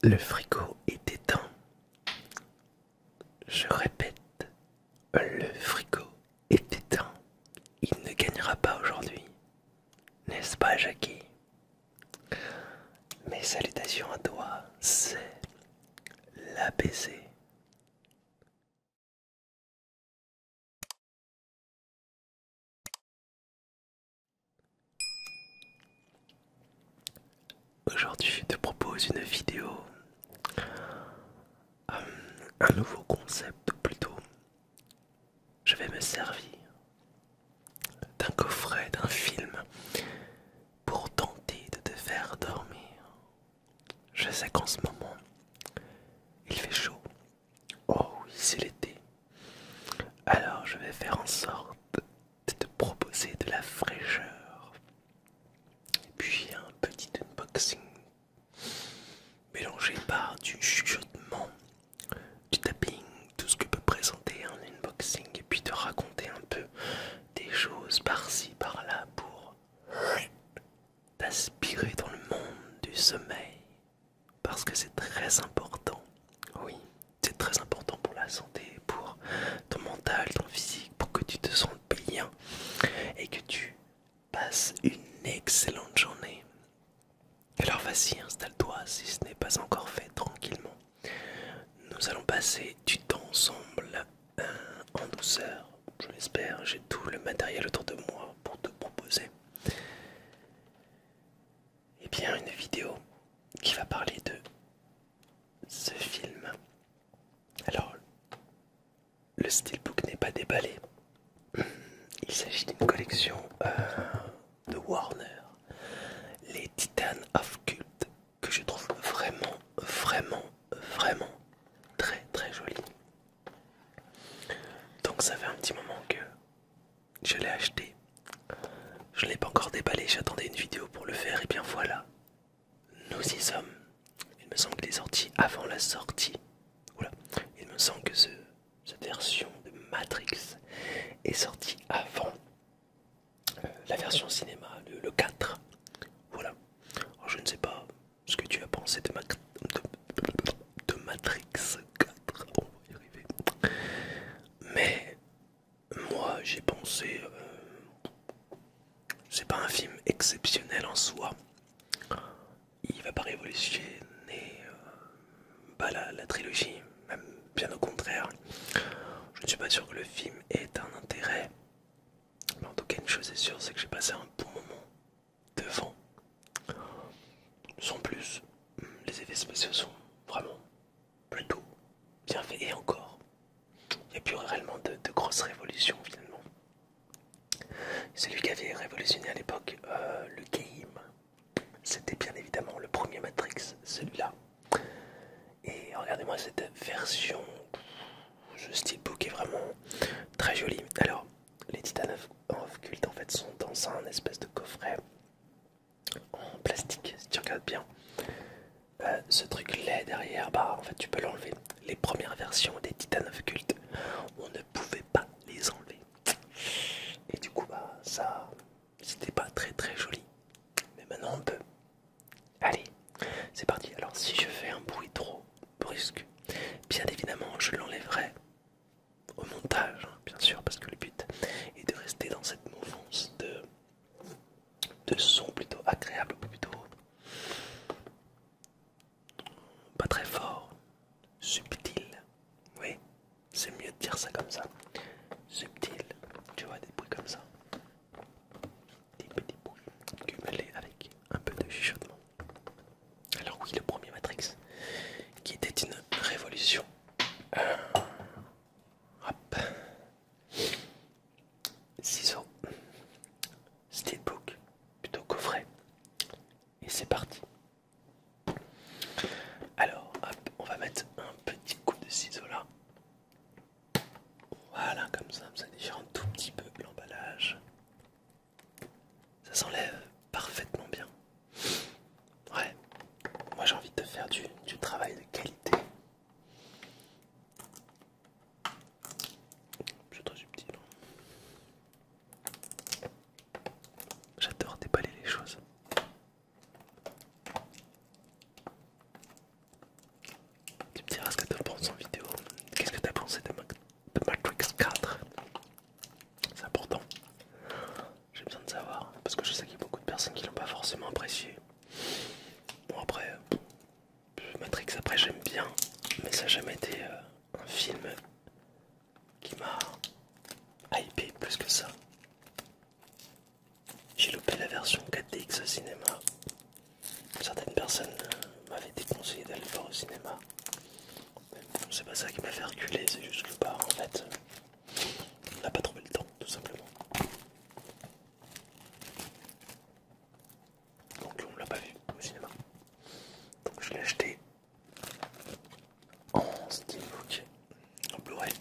Le frigo est éteint. Je répète, le frigo est éteint. Il ne gagnera pas aujourd'hui. N'est-ce pas, Jackie? Mes salutations à toi, c'est l'APC. Aujourd'hui, je te propose une vidéo, un nouveau concept plutôt. Je vais me servir d'un coffret, d'un film, pour tenter de te faire dormir. Je sais qu'en ce moment, il fait chaud. Oh oui, c'est l'été. Alors je vais faire en sorte de te proposer de la fraîcheur. Et puis un petit unboxing mélangé par du chuchotement, du tapping, tout ce que peut présenter un unboxing. Et puis te raconter un peu des choses par-ci, par-là pour t'aspirer dans le monde du sommeil. Parce que c'est très important. Oui, c'est très important pour la santé, pour ton mental, ton physique, pour que tu te sentes bien et que tu passes une excellente journée. Alors vas-y, installe-toi si ce n'est pas encore fait tranquillement. Nous allons passer du temps ensemble en douceur. Je l'espère, j'ai tout le matériel autour de moi pour te proposer. Eh bien, une vidéo qui va parler de ce film. Alors, le steelbook n'est pas déballé. Il s'agit d'une collection de Warner, les Titans of Cult, que je trouve vraiment, vraiment, vraiment très très joli. Donc ça fait un petit moment que je l'ai acheté. Je ne l'ai pas encore déballé, j'attendais une vidéo pour le faire et bien voilà. Nous y sommes. Il me semble qu'il est sorti avant la sortie. Oula. Il me semble que cette version de Matrix est sortie avant la version cinéma, le 4. Voilà. Alors, je ne sais pas ce que tu as pensé de Matrix 4. On va y arriver. Mais moi j'ai pensé, c'est pas un film exceptionnel en soi. Il va pas révolutionner pas la trilogie, même bien au contraire. Je ne suis pas sûr que le film ait un intérêt. Mais en tout cas, une chose est sûre, c'est que j'ai passé un bon moment devant. Sans plus, les effets spéciaux sont vraiment plutôt bien faits. Et encore, il n'y a plus réellement de grosses révolutions finalement. Celui qui avait révolutionné à l'époque le game, c'était bien évidemment le premier Matrix, celui-là. Et regardez-moi cette version, ce steelbook est vraiment très joli. Alors, les Titans of Cult en fait sont dans un espèce de coffret en plastique, si tu regardes bien. Ce truc laid derrière, bah en fait tu peux l'enlever. Les premières versions des Titans of Cult, on ne pouvait pas les enlever. Et du coup, bah ça, c'était pas très très joli. Mais maintenant on peut. Allez, c'est parti. Alors si je fais un bruit trop brusque, bien évidemment je l'enlèverai au montage, hein, bien sûr, parce que le but est de rester dans cette mouvance de son plutôt agréable, plutôt pas très fort, subtil. Oui, c'est mieux de dire ça comme ça. Subtil, tu vois, des bruits comme ça. Des petits bruits cumulés avec un peu de chuchotement. Alors oui, le premier Matrix, qui était une révolution. Hop. Ciseaux. Steelbook, plutôt coffret. Et c'est parti. Alors, hop, on va mettre un petit coup de ciseaux là. Voilà, comme ça déchire un tout petit peu l'emballage. Ça s'enlève parfaitement bien. Ouais, moi j'ai envie de te faire du travail de qualité. C'est très subtil. J'adore déballer les choses. c'est juste que bah en fait on n'a pas trouvé le temps tout simplement. Donc on l'a pas vu au cinéma. Donc je l'ai acheté en steelbook, en Blu-ray.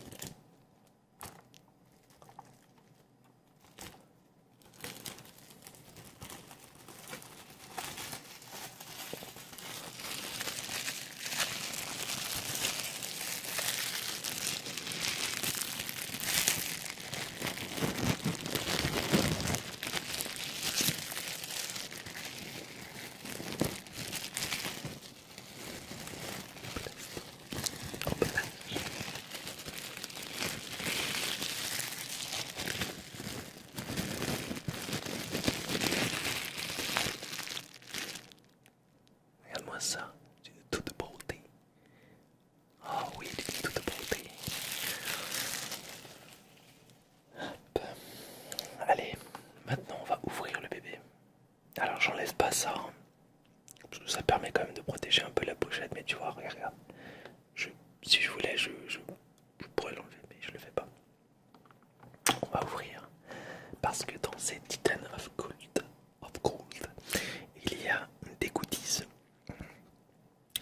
Regarde-moi ça, c'est de toute beauté. Oh oui, il est de toute beauté. Hop. Allez, maintenant on va ouvrir le bébé. Alors j'enlève pas ça, hein, parce que ça permet quand même de protéger un peu la pochette, mais tu vois, regarde. Si je voulais, je pourrais l'enlever, mais je le fais pas. On va ouvrir, parce que dans ces Titan of Gold, il y a des goodies.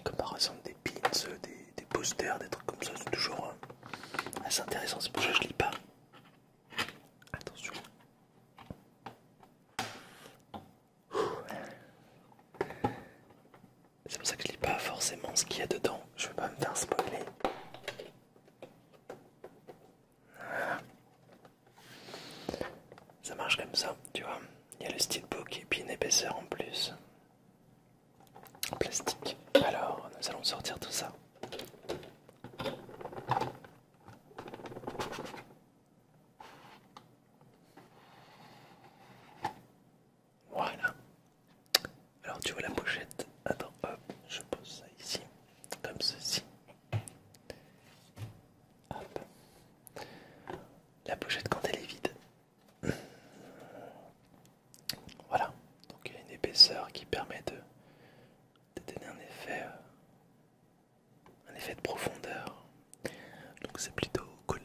Comme par exemple des pins, des posters, des trucs comme ça, c'est toujours assez intéressant, c'est pour ça que je lis pas. Attention. C'est pour ça que je lis pas forcément ce qu'il y a dedans, je veux pas me faire spoiler. Ça marche comme ça, tu vois. Il y a le steelbook et puis une épaisseur en plus. En plastique. Alors, nous allons sortir tout ça. Voilà. Alors tu vois la pochette. Attends, hop, je pose ça ici. Comme ceci. Hop. La pochette quand elle est vide. Voilà. Donc il y a une épaisseur qui permet de donner un effet de profondeur. Donc c'est plutôt cool.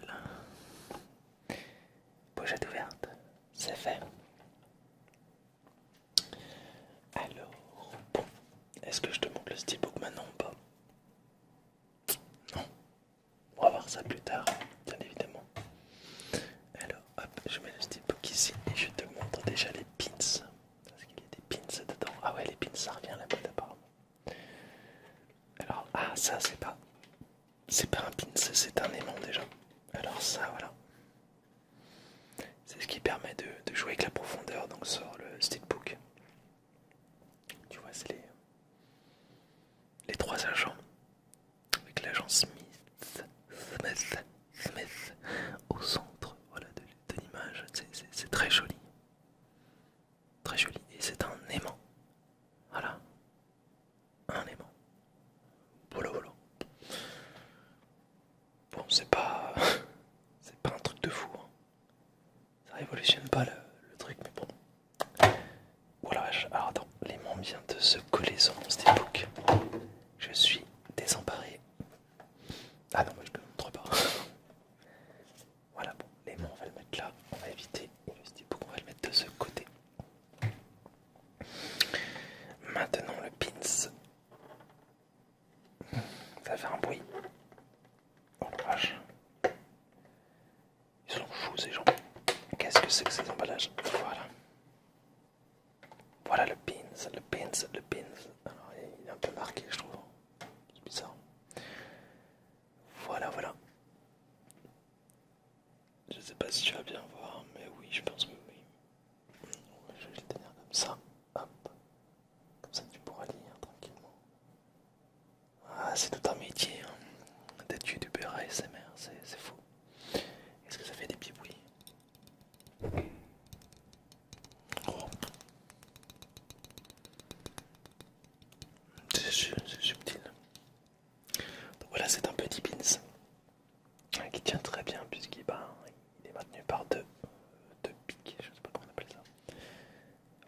Pochette ouverte. C'est fait. Alors, bon, est-ce que je te montre le steelbook maintenant ou pas? Non, on va voir ça plus tard, bien évidemment. Alors, hop, je mets le steelbook ici et je te montre déjà les pins. Parce qu'il y a des pins dedans. Ah ouais, les pins, ça revient à la mode apparemment. Alors, ah, ça, c'est pas un pin, c'est un aimant déjà. Alors, ça, voilà. C'est ce qui permet de jouer avec la profondeur donc sur le steelbook. Tu vois, c'est les trois agents. Avec l'agent Smith au centre, voilà, de l'image. C'est très joli. Très joli. Et c'est un aimant. Voilà. Un aimant. Voilà, voilà. Bon, c'est pas. C'est pas un truc de fou. Hein. Ça révolutionne pas le truc, mais bon. Oh la vache. Alors attends, l'aimant vient de se coller sur mon steelbook. Je suis désemparé. Ah non, moi je te montre pas. Voilà, bon, l'aimant on va le mettre là, on va éviter. Et le steelbook on va le mettre de ce côté. Maintenant le pins. Ça fait un bruit. Oh la vache. Ils sont fous ces gens. Qu'est-ce que c'est que ces emballages? Voilà. Voilà le pins. Alors il est un peu marqué je trouve. C'est bizarre. Voilà, voilà. Je sais pas si tu vas bien voir, mais oui, je pense que oui. Je vais le tenir comme ça. Hop. Comme ça tu pourras lire tranquillement. Ah, c'est tout un métier. Hein. D'être youtubeur ASMR, c'est fou. Est-ce que ça fait des petits bruits? Oh. C'est subtil. Donc voilà, c'est un petit pins qui tient très bien puisqu'il est maintenu par deux pics, je sais pas comment on appelle ça.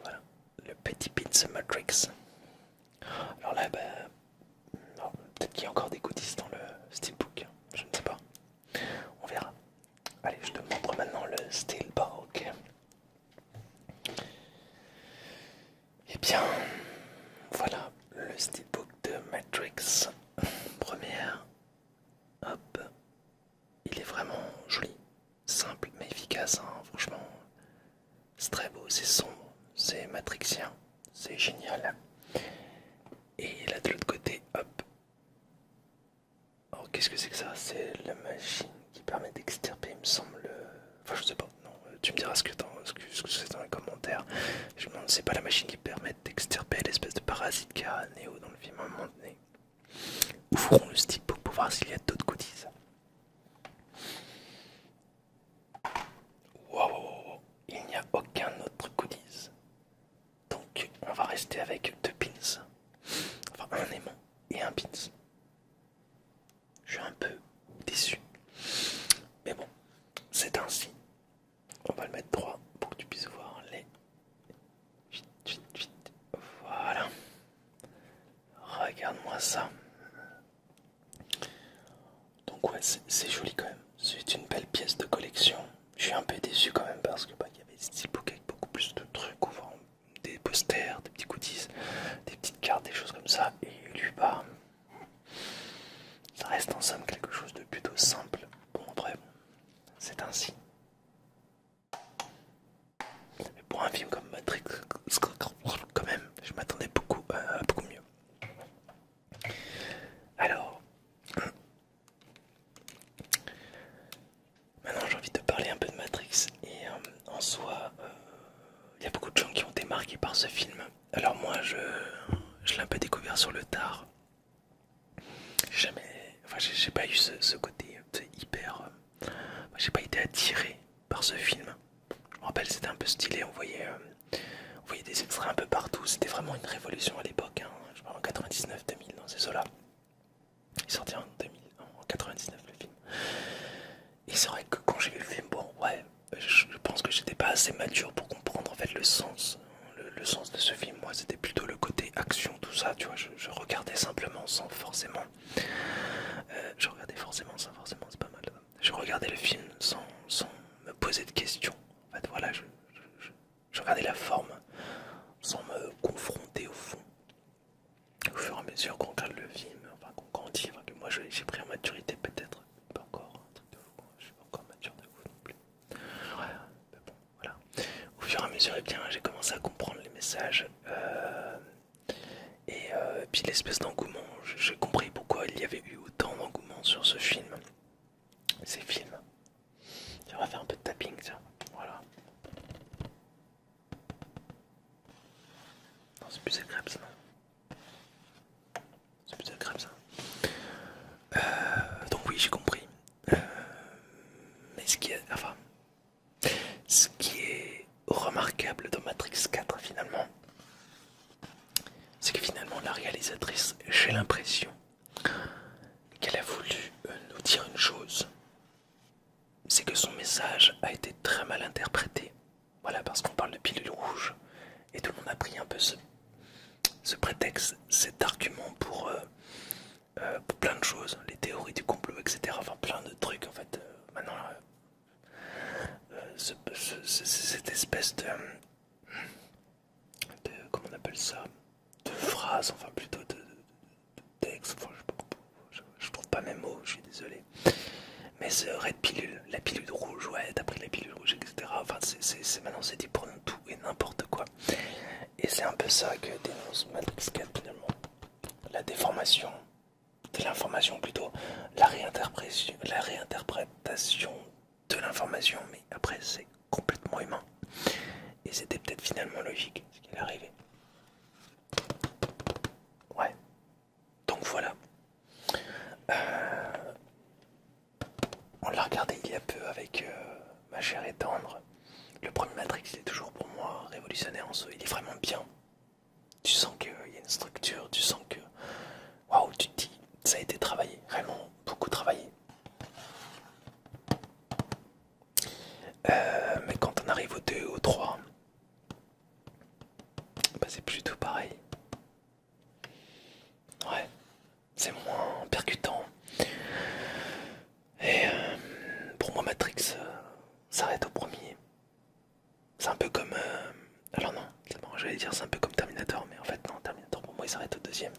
Voilà, le petit pins Matrix. Alors là, peut-être qu'il y a encore des goodies dans le steelbook, je ne sais pas. vraiment joli, simple mais efficace, hein. Franchement, c'est très beau, c'est sombre, c'est matrixien, c'est génial. Et là de l'autre côté, hop. Alors qu'est-ce que c'est que ça? C'est la machine qui permet d'extirper, il me semble. Enfin, je sais pas, non, tu me diras ce que c'est dans les commentaires. Je me demande, c'est pas la machine qui permet d'extirper l'espèce de parasite qu'a Neo dans le film à un moment donné. Ouvrons le steelbook pour voir s'il y a d'autres goodies. Wow, il n'y a aucun autre goodies. Donc, on va rester avec deux pins. Enfin, un aimant et un pins. Je suis un peu déçu. Mais bon, c'est ainsi. On va le mettre droit pour que tu puisses voir les... Vite, vite, vite. Voilà. Regarde-moi ça. Donc ouais, c'est joli quand même. C'est une belle pièce de collection. Je suis un peu déçu quand même parce que il y avait des steelbooks avec beaucoup plus de trucs, ouvrant des posters, des petits goodies, des petites cartes, des choses comme ça. Et lui, bah, ça reste en somme quelque chose de plutôt simple. Bon, après, c'est ainsi. Mais pour un film comme Matrix, quand même, je m'attendais beaucoup à beaucoup mieux. Alors, maintenant j'ai envie de parler un peu de Matrix. Et en soi, il y a beaucoup de gens qui ont été marqués par ce film. Alors moi, je l'ai un peu découvert sur le tard. J'ai pas eu ce côté hyper... j'ai pas été attiré par ce film. Je me rappelle, c'était un peu stylé, on voyait des extraits un peu partout. C'était vraiment une révolution à l'époque, hein. Je parle en 99-2000, dans ces eaux-là. Il est sorti en 2000, en 99 le film. Et c'est vrai que quand j'ai vu le film, bon, ouais, je pense que j'étais pas assez mature pour comprendre en fait le sens. Le sens de ce film, moi, c'était plutôt le côté action, tout ça, tu vois. Je regardais simplement sans forcément. C'est pas mal. Je regardais le film sans me poser de questions. En fait, voilà, je regardais la forme sans me confronter au fond. Au fur et à mesure qu'on regarde le film, enfin qu'on grandit, enfin que moi j'ai pris en maturité peut-être, pas encore un truc de fou, je suis pas encore mature de fou non plus. Ouais, mais bon, voilà. Au fur et à mesure, eh bien, j'ai commencé à comprendre les messages et puis l'espèce d'engouement. J'ai compris pourquoi il y avait eu autant d'engouement sur ce film, ces films. Tiens, on va faire un peu de tapping, tiens, voilà. Non, c'est plus agréable ça. C'est plus agréable ça. Donc oui, j'ai compris. Mais ce qui est remarquable dans Matrix 4 finalement, c'est que finalement la réalisatrice, j'ai l'impression qu'elle a voulu nous dire une chose. C'est que son message a été très mal interprété. Voilà, parce qu'on parle de pilule rouge. Et tout le monde a pris un peu ce prétexte, cet argument pour plein de choses, les théories du complot, etc. Enfin, plein de trucs en fait. Maintenant, cette espèce comment on appelle ça, de phrase, enfin plutôt de texte. Enfin, je trouve pas mes mots, je suis désolé. Mais ce red pilule, la pilule rouge, ouais, t'as pris la pilule rouge, etc. Enfin, maintenant c'est dit pour nous tout et n'importe quoi. Et c'est un peu ça que dénonce Matrix 4 finalement. La déformation de l'information, plutôt la réinterprétation de l'information, mais après c'est complètement humain. Et c'était peut-être finalement logique ce qui est arrivé. Ouais. Donc voilà. On l'a regardé il y a peu avec ma chère et tendre. Le premier Matrix est toujours pour moi révolutionnaire en soi. Il est vraiment bien. Tu sens qu'il y a une structure, tu sens que... Waouh, tu te dis, ça a été travaillé, vraiment beaucoup travaillé. Mais quand on arrive au 2 au 3, bah c'est plutôt pareil. Ouais, c'est moins percutant. Et pour moi Matrix s'arrête au premier. C'est un peu comme... alors non, c'est bon, j'allais dire c'est un peu comme Terminator, mais en fait non, Terminator pour moi il s'arrête au deuxième.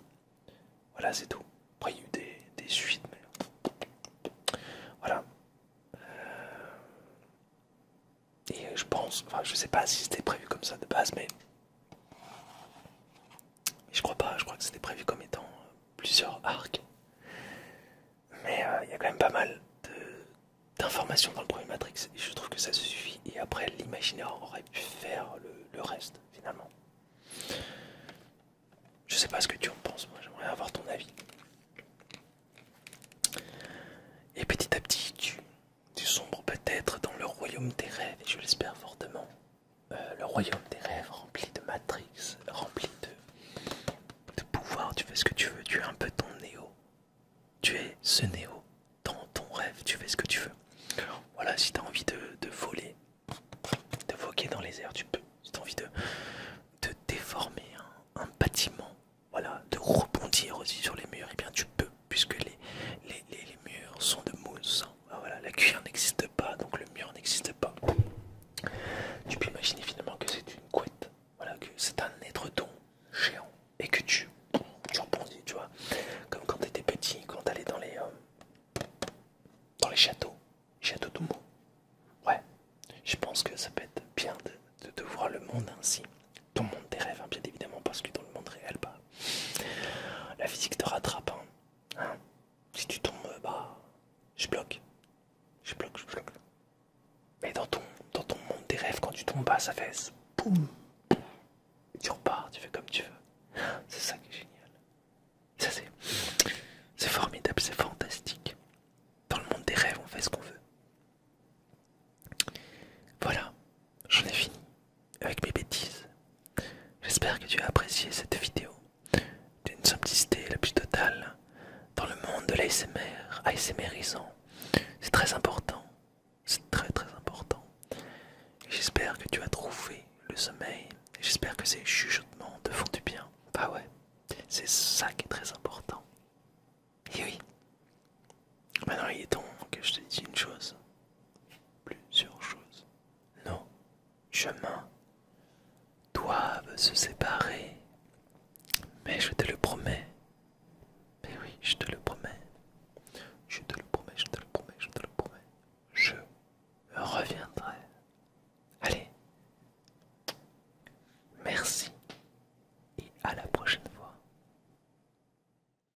Voilà, c'est tout. Après il y a eu des suites, mais... Voilà. je pense, enfin je sais pas si c'était prévu comme ça de base, mais je crois pas, je crois que c'était prévu comme étant plusieurs arcs. Mais il y a quand même pas mal d'informations dans le premier Matrix et je trouve que ça se suffit. Et après, l'imaginaire aurait pu faire le reste finalement. Je sais pas ce que tu en penses, moi j'aimerais avoir ton avis. Et petit à petit, tu sombres peut-être dans le royaume des rêves, et je l'espère fortement. Le royaume des rêves rempli de Matrix, rempli de pouvoir, tu fais ce que tu veux, tu es un peu ton Néo. Tu es ce Néo dans ton rêve, tu fais ce que tu veux. Voilà, si tu as envie de voler, de voguer dans les airs, tu peux. Si tu as envie de déformer un bâtiment, voilà, de rebondir aussi sur les murs, et bien tu peux, puisque les murs sont de mousse. Ah, voilà, la cuillère n'existe pas, donc le mur n'existe pas. Tu peux imaginer finalement que c'est une couette, voilà, que c'est un étreton géant, et que tu rebondis, tu vois, comme quand tu étais petit, quand tu allais dans les châteaux de mots. Ouais, je pense que ça peut être bien de voir le monde ainsi. Ton monde des rêves, hein, bien évidemment, parce que dans le monde réel, bah, la physique te rattrape. Hein. Si tu tombes, bah, je bloque. Je bloque. Mais dans ton monde des rêves, quand tu tombes bas, ça fait boum. Tu repars, tu fais comme tu veux. C'est ça qui est génial. Ça, c'est formidable, c'est fantastique. Dans le monde des rêves, on fait ce qu'on veut. Voilà, j'en ai fini avec mes bêtises. J'espère que tu as apprécié cette vidéo d'une simplicité la plus totale dans le monde de l'ASMR, ASMRisant. C'est très important, c'est très important. J'espère que tu as trouvé le sommeil, j'espère que ces chuchotements te font du bien. Bah ouais, c'est ça qui est très important. Et oui, maintenant il est temps que je te dise une chose, plusieurs choses. Nos chemins doivent se séparer, mais je te le promets. Mais oui, je te le